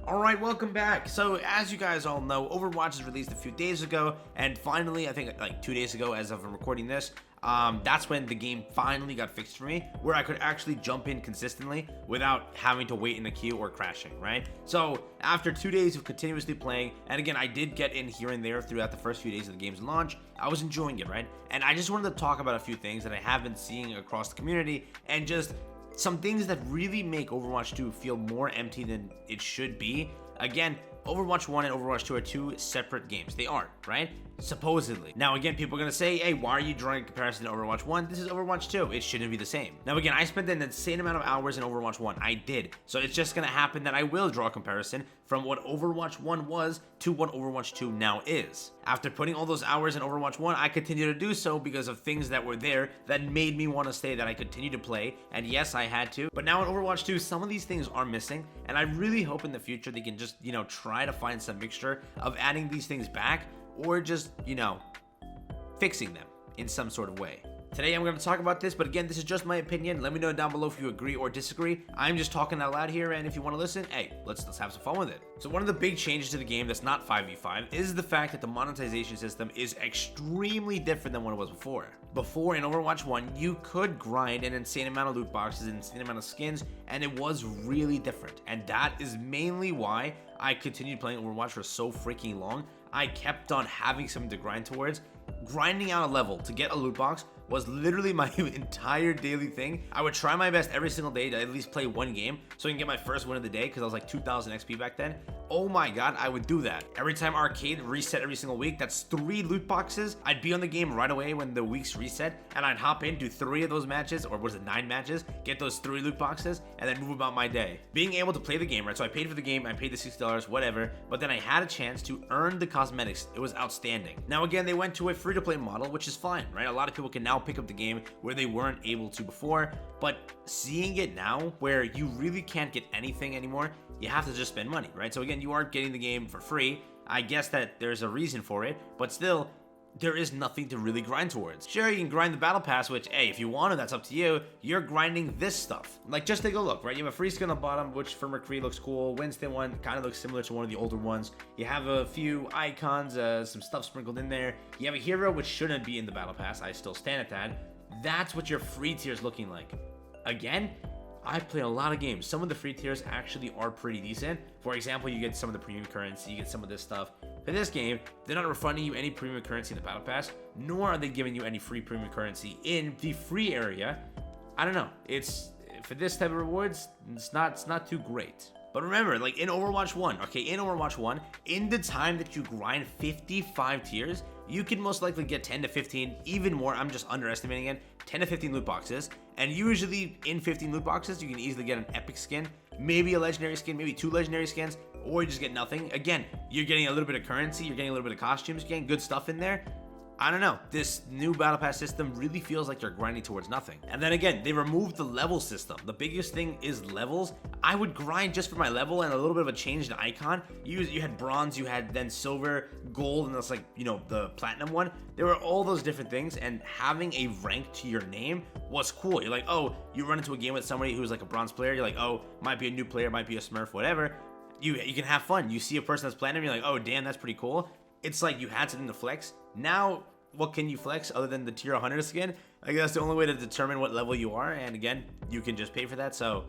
Alright, welcome back. So, as you guys all know, Overwatch was released a few days ago, and finally, I think like 2 days ago as of recording this, that's when the game finally got fixed for me, where I could actually jump in consistently without having to wait in a queue or crashing, right? So, after 2 days of continuously playing, and again, I did get in here and there throughout the first few days of the game's launch, I was enjoying it, right? And I just wanted to talk about a few things that I have been seeing across the community, and just some things that really make Overwatch 2 feel more empty than it should be. Again, Overwatch 1 and Overwatch 2 are two separate games. They aren't, right? Supposedly. Now, again, people are going to say, hey, why are you drawing a comparison to Overwatch 1? This is Overwatch 2. It shouldn't be the same. Now, again, I spent an insane amount of hours in Overwatch 1. I did. So it's just going to happen that I will draw a comparison from what Overwatch 1 was to what Overwatch 2 now is. After putting all those hours in Overwatch 1, I continue to do so because of things that were there that made me want to stay, that I continue to play. And yes, I had to. But now in Overwatch 2, some of these things are missing. And I really hope in the future they can just, try to find some mixture of adding these things back, or just, fixing them in some sort of way. Today I'm going to talk about this, but again, this is just my opinion. Let me know down below if you agree or disagree. I'm just talking out loud here, and if you want to listen, hey, let's have some fun with it. So one of the big changes to the game that's not 5v5 is the fact that the monetization system is extremely different than what it was before. Before, in Overwatch 1, you could grind an insane amount of loot boxes, an insane amount of skins, and it was really different. And that is mainly why I continued playing Overwatch for so freaking long. I kept on having something to grind towards. Grinding out a level to get a loot box was literally my entire daily thing. I would try my best every single day to at least play one game so I can get my first win of the day, because I was like 2,000 XP back then. Oh my god, I would do that. Every time arcade reset every single week, that's 3 loot boxes. I'd be on the game right away when the weeks reset, and I'd hop in, do 3 of those matches, or was it 9 matches, get those 3 loot boxes, and then move about my day. Being able to play the game, right? So I paid for the game, I paid the $60, whatever, but then I had a chance to earn the cosmetics. It was outstanding. Now again, they went to a free-to-play model, which is fine, right? A lot of people can now pick up the game where they weren't able to before, but seeing it now where you really can't get anything anymore, you have to just spend money, right? So again, you aren't getting the game for free. I guess that there's a reason for it, but still, there is nothing to really grind towards. Sure, you can grind the battle pass, which, hey, if you want to, that's up to you. You're grinding this stuff. Like, just take a look, right? You have a free skin on the bottom, which for McCree looks cool. Winston one kind of looks similar to one of the older ones. You have a few icons, some stuff sprinkled in there. You have a hero, which shouldn't be in the battle pass. I still stand at that. That's what your free tier is looking like. Again, I play a lot of games. Some of the free tiers actually are pretty decent. For example, you get some of the premium currency, you get some of this stuff. For this game, they're not refunding you any premium currency in the battle pass, nor are they giving you any free premium currency in the free area. I don't know. It's, for this type of rewards, it's not too great. But remember, like in Overwatch 1, okay, in Overwatch 1, in the time that you grind 55 tiers, you can most likely get 10 to 15, even more, I'm just underestimating it, 10 to 15 loot boxes. And usually in 15 loot boxes, you can easily get an epic skin, maybe a legendary skin, maybe 2 legendary skins, or you just get nothing. Again, you're getting a little bit of currency, you're getting a little bit of costumes, you're getting good stuff in there. I don't know, this new battle pass system really feels like you're grinding towards nothing. And then again, they removed the level system. The biggest thing is levels. I would grind just for my level and a little bit of a changed icon. You had bronze, you had then silver, gold, and that's like, the platinum one. There were all those different things, and having a rank to your name was cool. You're like, oh, you run into a game with somebody who's like a bronze player, you're like, oh, might be a new player, might be a smurf, whatever. You can have fun. You see a person that's platinum, you're like, oh, damn, that's pretty cool. It's like you had something to flex. Now, what can you flex other than the tier 100 skin? I guess that's the only way to determine what level you are, and again, you can just pay for that. So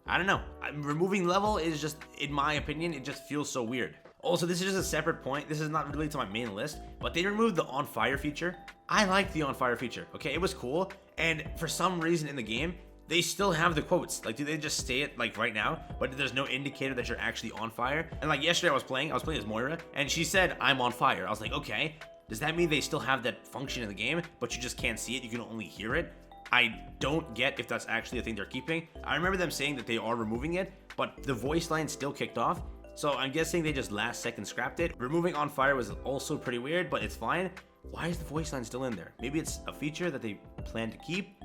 I don't know, removing level is just, in my opinion, it just feels so weird. Also, this is just a separate point. This is not really to my main list, but they removed the on fire feature. I like the on fire feature. Okay, it was cool, and for some reason in the game, they still have the quotes. Like, do they just say it like right now, but there's no indicator that you're actually on fire? And like yesterday I was playing as Moira, and she said, I'm on fire. I was like, okay, does that mean they still have that function in the game, but you just can't see it, you can only hear it? I don't get if that's actually a thing they're keeping. I remember them saying that they are removing it, but the voice line still kicked off, so I'm guessing they just last second scrapped it. Removing on fire was also pretty weird, but it's fine. Why is the voice line still in there? Maybe it's a feature that they plan to keep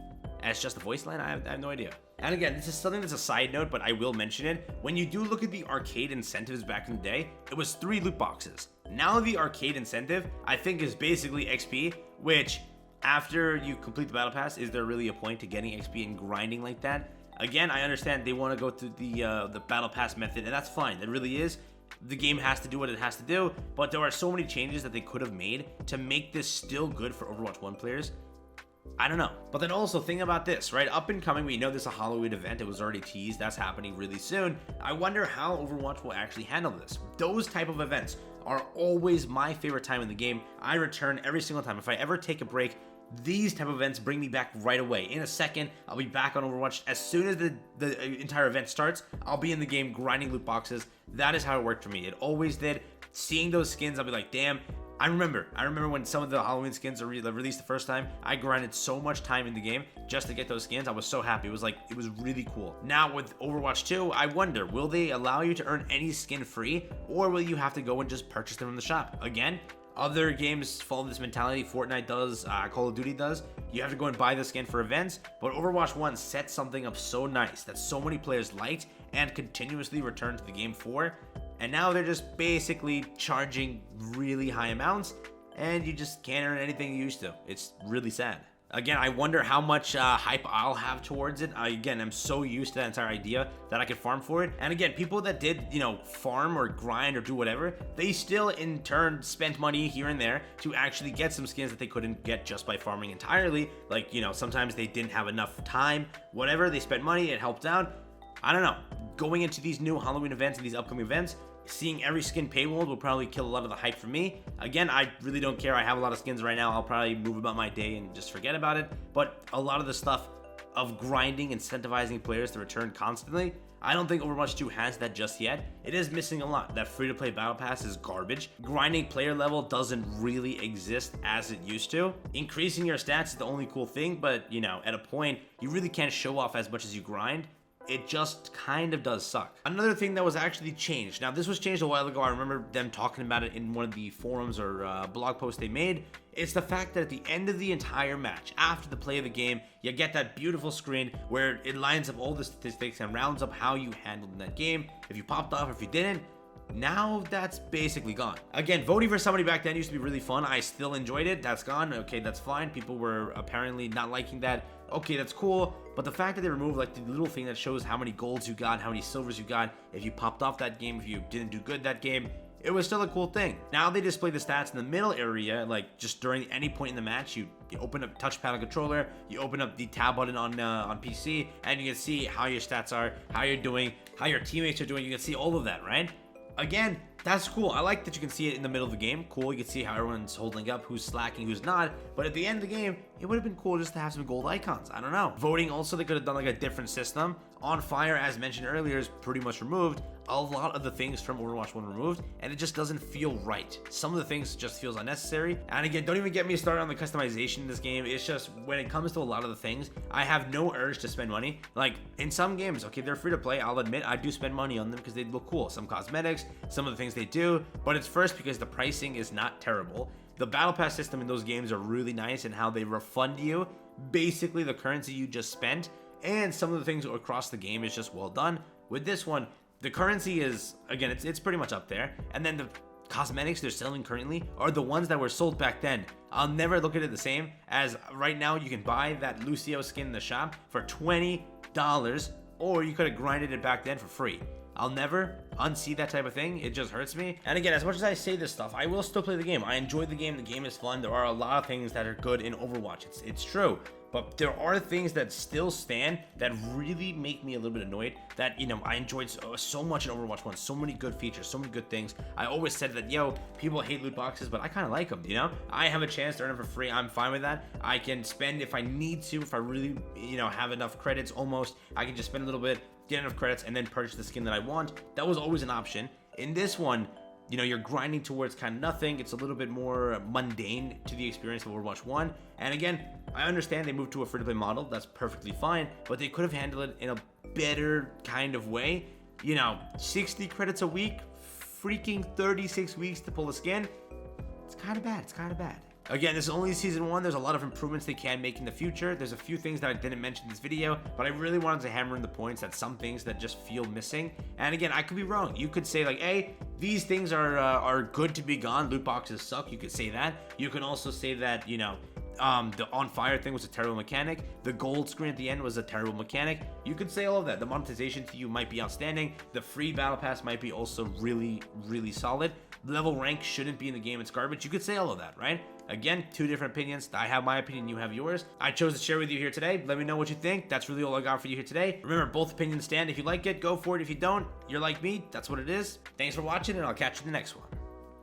as just the voice line? I have no idea. And again, this is something that's a side note, but I will mention it. When you do look at the arcade incentives back in the day, it was 3 loot boxes. Now the arcade incentive, I think, is basically XP, which after you complete the battle pass, is there really a point to getting XP and grinding like that? Again, I understand they want to go through the battle pass method, and that's fine. It really is. The game has to do what it has to do, but there are so many changes that they could have made to make this still good for Overwatch 1 players. I don't know. But then also think about this, right? Up and coming, we know there's a Halloween event. It was already teased. That's happening really soon. I wonder how Overwatch will actually handle this. Those type of events are always my favorite time in the game. I return every single time. If I ever take a break, these type of events bring me back right away. In a second, I'll be back on Overwatch. As soon as the entire event starts, I'll be in the game grinding loot boxes. That is how it worked for me. It always did. Seeing those skins, I'll be like, damn. I remember when some of the Halloween skins are released the first time, I grinded so much time in the game just to get those skins. I was so happy. It was really cool. Now with Overwatch 2, I wonder, will they allow you to earn any skin free, or will you have to go and just purchase them in the shop? Again, other games follow this mentality. Fortnite does, Call of Duty does. You have to go and buy the skin for events, but Overwatch 1 set something up so nice that so many players liked and continuously returned to the game for. And now they're just basically charging really high amounts, and you just can't earn anything you used to. It's really sad. Again, I wonder how much hype I'll have towards it. Again, I'm so used to that entire idea that I could farm for it. And again, people that did, farm or grind or do whatever, they still in turn spent money here and there to actually get some skins that they couldn't get just by farming entirely. Like, sometimes they didn't have enough time, whatever, they spent money, it helped out. I don't know. Going into these new Halloween events and these upcoming events, seeing every skin paywall will probably kill a lot of the hype for me. Again, I really don't care. I have a lot of skins right now. I'll probably move about my day and just forget about it. But a lot of the stuff of grinding, incentivizing players to return constantly, I don't think Overwatch 2 has that just yet. It is missing a lot. That free-to-play battle pass is garbage. Grinding player level doesn't really exist as it used to. Increasing your stats is the only cool thing, but at a point, you really can't show off as much as you grind. It just kind of does suck. Another thing that was actually changed. Now, this was changed a while ago. I remember them talking about it in one of the forums or blog posts they made. It's the fact that at the end of the entire match, after the play of the game, you get that beautiful screen where it lines up all the statistics and rounds up how you handled in that game. If you popped off, if you didn't. Now that's basically gone. Again, voting for somebody back then used to be really fun. I still enjoyed it. That's gone. Okay, that's fine. People were apparently not liking that. Okay, that's cool. But the fact that they removed like the little thing that shows how many golds you got, how many silvers you got, if you popped off that game, if you didn't do good that game, it was still a cool thing. Now they display the stats in the middle area, like just during any point in the match, you open up touchpad on controller, you open up the tab button on PC, and you can see how your stats are, how you're doing, how your teammates are doing. You can see all of that, right? Again, that's cool. I like that you can see it in the middle of the game. Cool, you can see how everyone's holding up, who's slacking, who's not. But at the end of the game, it would have been cool just to have some gold icons. I don't know. Voting also, they could have done like a different system. On Fire, as mentioned earlier, is pretty much removed. A lot of the things from Overwatch 1 removed, and it just doesn't feel right. Some of the things just feels unnecessary. And again, don't even get me started on the customization in this game. It's just, when it comes to a lot of the things, I have no urge to spend money. Like, in some games, okay, they're free to play, I'll admit, I do spend money on them because they look cool. Some cosmetics, some of the things they do, but it's first because the pricing is not terrible. The battle pass system in those games are really nice in how they refund you basically the currency you just spent, and some of the things across the game is just well done. With this one, the currency is, again, it's pretty much up there, and then the cosmetics they're selling currently are the ones that were sold back then. I'll never look at it the same as right now. You can buy that Lucio skin in the shop for $20, or you could have grinded it back then for free. I'll never unsee that type of thing. It just hurts me. And again, as much as I say this stuff, I will still play the game. I enjoy the game. The game is fun. There are a lot of things that are good in Overwatch. It's true. But there are things that still stand that really make me a little bit annoyed that, I enjoyed so much in Overwatch 1. So many good features, so many good things. I always said that, people hate loot boxes, but I kind of like them, I have a chance to earn them for free. I'm fine with that. I can spend if I need to, if I really, have enough credits almost. I can just spend a little bit, get enough credits, and then purchase the skin that I want. That was always an option. In this one, you're grinding towards kind of nothing. It's a little bit more mundane to the experience of Overwatch 1. And again, I understand they moved to a free-to-play model. That's perfectly fine. But they could have handled it in a better kind of way. 60 credits a week, freaking 36 weeks to pull a skin. It's kind of bad. It's kind of bad. Again, this is only season 1. There's a lot of improvements they can make in the future. There's a few things that I didn't mention in this video, but I really wanted to hammer in the points that some things that just feel missing. And again, I could be wrong. You could say like, hey, these things are good to be gone. Loot boxes suck. You could say that. You can also say that, The on fire thing was a terrible mechanic. The gold screen at the end was a terrible mechanic. You could say all of that. The monetization to you might be outstanding. The free battle pass might be also really, really solid. Level rank shouldn't be in the game. It's garbage. You could say all of that, right? Again, two different opinions. I have my opinion. You have yours. I chose to share with you here today. Let me know what you think. That's really all I got for you here today. Remember, both opinions stand. If you like it, go for it. If you don't, you're like me. That's what it is. Thanks for watching, and I'll catch you in the next one.